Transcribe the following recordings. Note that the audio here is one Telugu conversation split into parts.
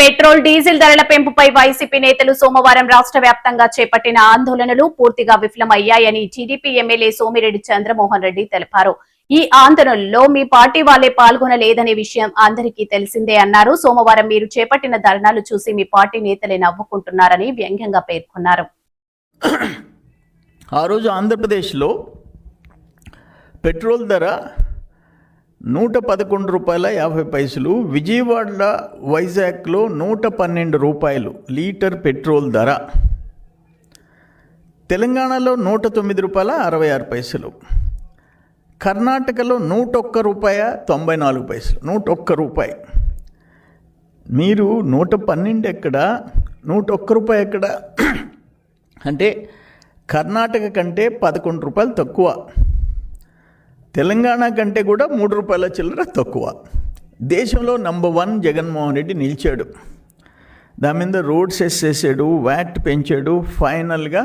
పెట్రోల్ డీజిల్ ధరల పెంపుపై వైసీపీ నేతలు సోమవారం రాష్ట్ర వ్యాప్తంగా చేపట్టిన ఆందోళనలు పూర్తిగా విఫలమయ్యాయని టీడీపీ ఎమ్మెల్యే సోమిరెడ్డి చంద్రమోహన్ రెడ్డి తెలిపారు. ఈ ఆందోళనలో మీ పార్టీ వాళ్లే పాల్గొనలేదనే విషయం అందరికీ తెలిసిందే అన్నారు. సోమవారం మీరు చేపట్టిన ధర్నాలు చూసి మీ పార్టీ నేతలే నవ్వుకుంటున్నారని వ్యంగ్యంగా పేర్కొన్నారు. ఆ రోజు ఆంధ్రప్రదేశ్లో పెట్రోల్ ధర 111 రూపాయల 50 పైసలు, విజయవాడ వైజాగ్లో 112 రూపాయలు లీటర్ పెట్రోల్ ధర, తెలంగాణలో 109 రూపాయల 66 పైసలు, కర్ణాటకలో 101 రూపాయ 94 పైసలు, 101 రూపాయి. మీరు 112 ఎక్కడ, 101 రూపాయి ఎక్కడ అంటే కర్ణాటక కంటే 11 రూపాయలు తక్కువ, తెలంగాణ కంటే కూడా 3 రూపాయల చిల్లర తక్కువ. దేశంలో నంబర్ 1 జగన్మోహన్ రెడ్డి నిలిచాడు. దాని మీద రోడ్స్ వేసేసాడు, వ్యాట్ పెంచాడు. ఫైనల్గా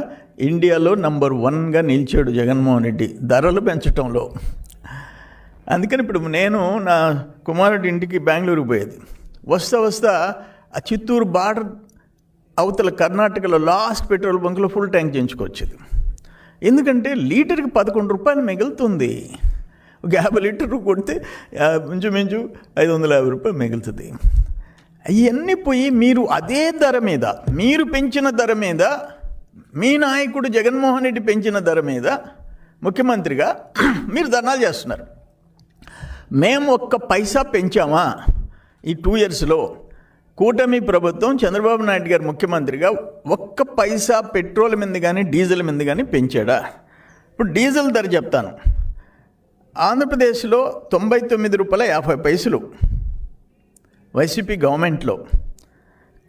ఇండియాలో నంబర్ 1గా నిలిచాడు జగన్మోహన్ రెడ్డి ధరలు పెంచడంలో. అందుకని ఇప్పుడు నేను నా కుమారుడి ఇంటికి బెంగళూరుకి పోయేది, వస్తా ఆ చిత్తూరు బార్డర్ అవతల కర్ణాటకలో లాస్ట్ పెట్రోల్ బంక్లో ఫుల్ ట్యాంక్ చేయించుకొచ్చేది. ఎందుకంటే లీటర్కి 11 రూపాయలు మిగులుతుంది. ఒక 50 లీటర్లు కొడితే మించు 550 రూపాయలు మిగులుతుంది. అవన్నీ పోయి మీరు అదే ధర మీద, మీరు పెంచిన ధర మీద, మీ నాయకుడు జగన్మోహన్ రెడ్డి పెంచిన ధర మీద ముఖ్యమంత్రిగా మీరు ధర్నాలు చేస్తున్నారు. మేము ఒక్క పైసా పెంచామా ఈ 2 ఇయర్స్లో? కూటమి ప్రభుత్వం చంద్రబాబు నాయుడు గారు ముఖ్యమంత్రిగా ఒక్క పైసా పెట్రోల్ మీద కానీ డీజిల్ మీద కానీ పెంచాడా? ఇప్పుడు డీజిల్ ధర చెప్తాను. ఆంధ్రప్రదేశ్లో 99 రూపాయల 50 పైసలు వైసీపీ గవర్నమెంట్లో,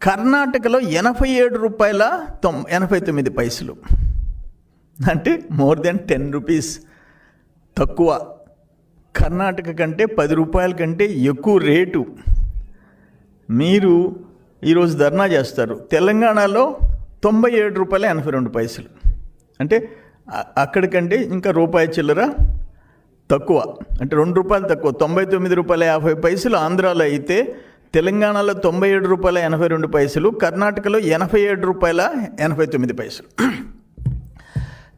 కర్ణాటకలో 87 రూపాయల 89 పైసలు, అంటే మోర్ దెన్ 10 రూపీస్ తక్కువ. కర్ణాటక కంటే 10 రూపాయల కంటే ఎక్కువ రేటు. మీరు ఈరోజు ధర్నా చేస్తారు. తెలంగాణలో 97 రూపాయల 82 పైసలు, అంటే అక్కడికంటే ఇంకా రూపాయి చిల్లర తక్కువ, అంటే 2 రూపాయలు తక్కువ. 99 రూపాయల 50 పైసలు ఆంధ్రాలో అయితే, తెలంగాణలో 97 రూపాయల 82 పైసలు, కర్ణాటకలో 87 రూపాయల 89 పైసలు,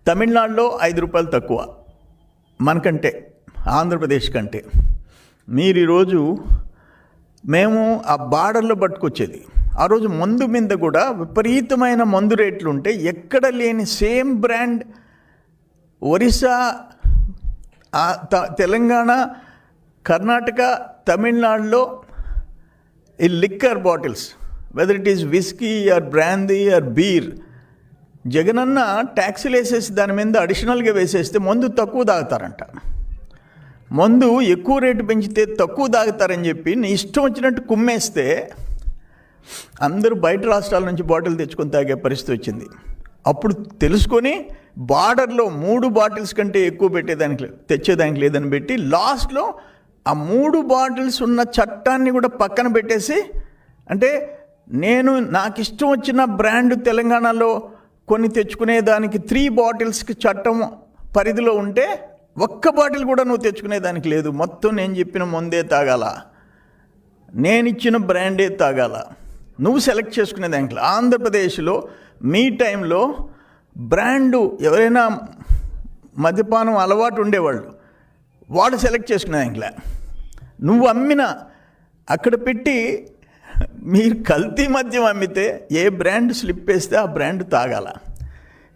తమిళనాడులో 5 రూపాయలు తక్కువ మనకంటే, ఆంధ్రప్రదేశ్ కంటే. మీరు ఈరోజు మేము ఆ బార్డర్లో పట్టుకొచ్చేది. ఆ రోజు మందు మీద కూడా విపరీతమైన మందు రేట్లు ఉంటే ఎక్కడ లేని సేమ్ బ్రాండ్ ఒరిస్సా, తెలంగాణ, కర్ణాటక, తమిళనాడులో ఈ liquor bottles, whether it is whisky or brandy or beer, Jagananna ట్యాక్సీలు వేసేసి దాని మీద అడిషనల్గా వేసేస్తే మందు తక్కువ తాగుతారంట. మందు ఎక్కువ రేటు పెంచితే తక్కువ తాగుతారని చెప్పి నీ ఇష్టం వచ్చినట్టు కుమ్మేస్తే అందరూ బయట రాష్ట్రాల నుంచి బాటిల్ తెచ్చుకొని తాగే పరిస్థితి వచ్చింది. అప్పుడు తెలుసుకొని బార్డర్లో 3 బాటిల్స్ కంటే ఎక్కువ తెచ్చేదానికి లేదని పెట్టి లాస్ట్లో ఆ 3 బాటిల్స్ ఉన్న చట్టాన్ని కూడా పక్కన పెట్టేసి, అంటే నాకు ఇష్టం వచ్చిన బ్రాండ్ తెలంగాణలో కొన్ని తెచ్చుకునేదానికి 3 బాటిల్స్కి చట్టం పరిధిలో ఉంటే ఒక్క బాటిల్ కూడా నువ్వు తెచ్చుకునేదానికి లేదు. మొత్తం నేను చెప్పిన మందే తాగాల, నేను ఇచ్చిన బ్రాండే తాగాల, నువ్వు సెలెక్ట్ చేసుకునేదానికి. ఆంధ్రప్రదేశ్లో మీ టైంలో బ్రాండు ఎవరైనా మద్యపానం అలవాటు ఉండేవాళ్ళు, వాడు సెలెక్ట్ చేసుకునేదానికిలే. నువ్వు అమ్మిన అక్కడ పెట్టి మీరు కల్తీ మద్యం అమ్మితే ఏ బ్రాండ్ స్లిప్ వేస్తే ఆ బ్రాండ్ తాగాల.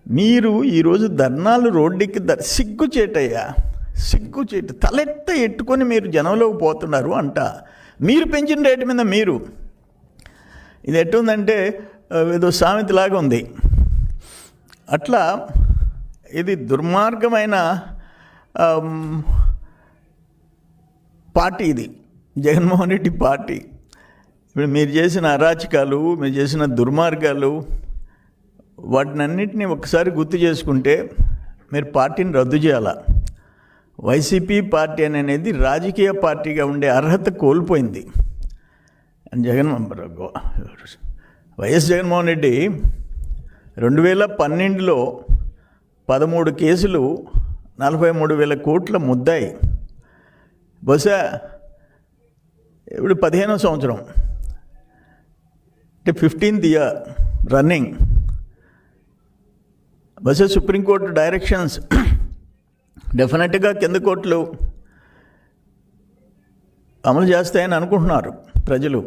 మీరు ఈరోజు ధర్నాలు రోడ్డుకి సిగ్గుచేటయ్యా, సిగ్గుచేటు. తలెత్త ఎట్టుకొని మీరు జనంలోకి పోతున్నారు అంట. మీరు పెంచిన రేటు మీద మీరు, ఇది ఎట్టుందంటే ఏదో సామెతలాగా ఉంది. అట్లా ఇది దుర్మార్గమైన పార్టీ ఇది, జగన్మోహన్ రెడ్డి పార్టీ. ఇప్పుడు మీరు చేసిన అరాచకాలు, మీరు చేసిన దుర్మార్గాలు, వాటినన్నింటినీ ఒకసారి గుర్తు చేసుకుంటే మీరు పార్టీని రద్దు చేయాల. వైసీపీ పార్టీ అనేది రాజకీయ పార్టీగా ఉండే అర్హత కోల్పోయింది. వైఎస్ జగన్మోహన్ రెడ్డి 2012లో 13 కేసులు, 43,000 కోట్ల ముద్దాయి. బహుశా ఇప్పుడు 15వ సంవత్సరం అంటే 15th year running. Bus supreme court directions డెఫినెట్గా కింద కోర్టులు అమలు చేస్తాయని అనుకుంటున్నారు ప్రజలు.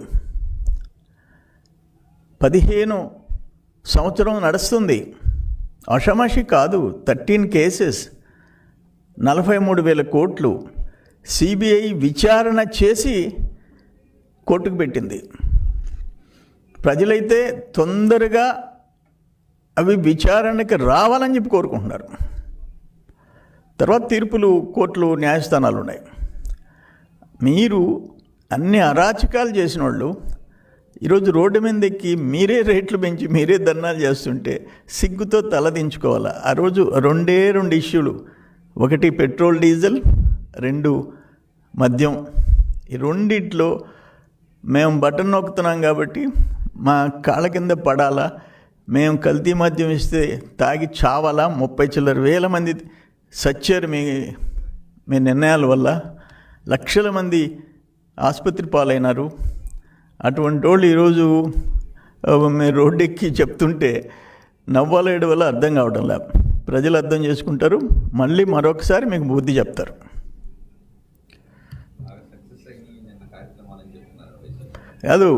15 సంవత్సరం నడుస్తుంది, ఆషామాషి కాదు. 13 కేసెస్, 43,000 కోట్లు సిబిఐ విచారణ చేసి కోర్టుకు పెట్టింది. ప్రజలైతే తొందరగా అవి విచారణకి రావాలని చెప్పి కోరుకుంటున్నారు. తర్వాత తీర్పులు, కోర్టులు, న్యాయస్థానాలు ఉన్నాయి. మీరు అన్ని అరాచకాలు చేసిన వాళ్ళు ఈరోజు రోడ్డు మీద ఎక్కి మీరే రేట్లు పెంచి మీరే ధర్నాలు చేస్తుంటే సిగ్గుతో తలదించుకోవాలా. ఆ రోజు 2 ఇష్యూలు, 1 పెట్రోల్ డీజిల్, 2 మద్యం. ఈ రెండిట్లో మేము బటన్ నొక్కుతున్నాం కాబట్టి మా కాళ్ళ కింద పడాలా, మేము కల్తీ మద్యం ఇస్తే తాగి చావాలా. 30 చిల్లర వేల మంది సచ్చారు మీ నిర్ణయాల వల్ల. లక్షల మంది ఆసుపత్రి పాలైనారు. అటువంటి వాళ్ళు ఈరోజు మీరు రోడ్డు ఎక్కి చెప్తుంటే నవ్వాలేడు వల్ల అర్థం కావడం లేదు. ప్రజలు అర్థం చేసుకుంటారు, మళ్ళీ మరొకసారి మీకు బుద్ధి చెప్తారు. కాదు,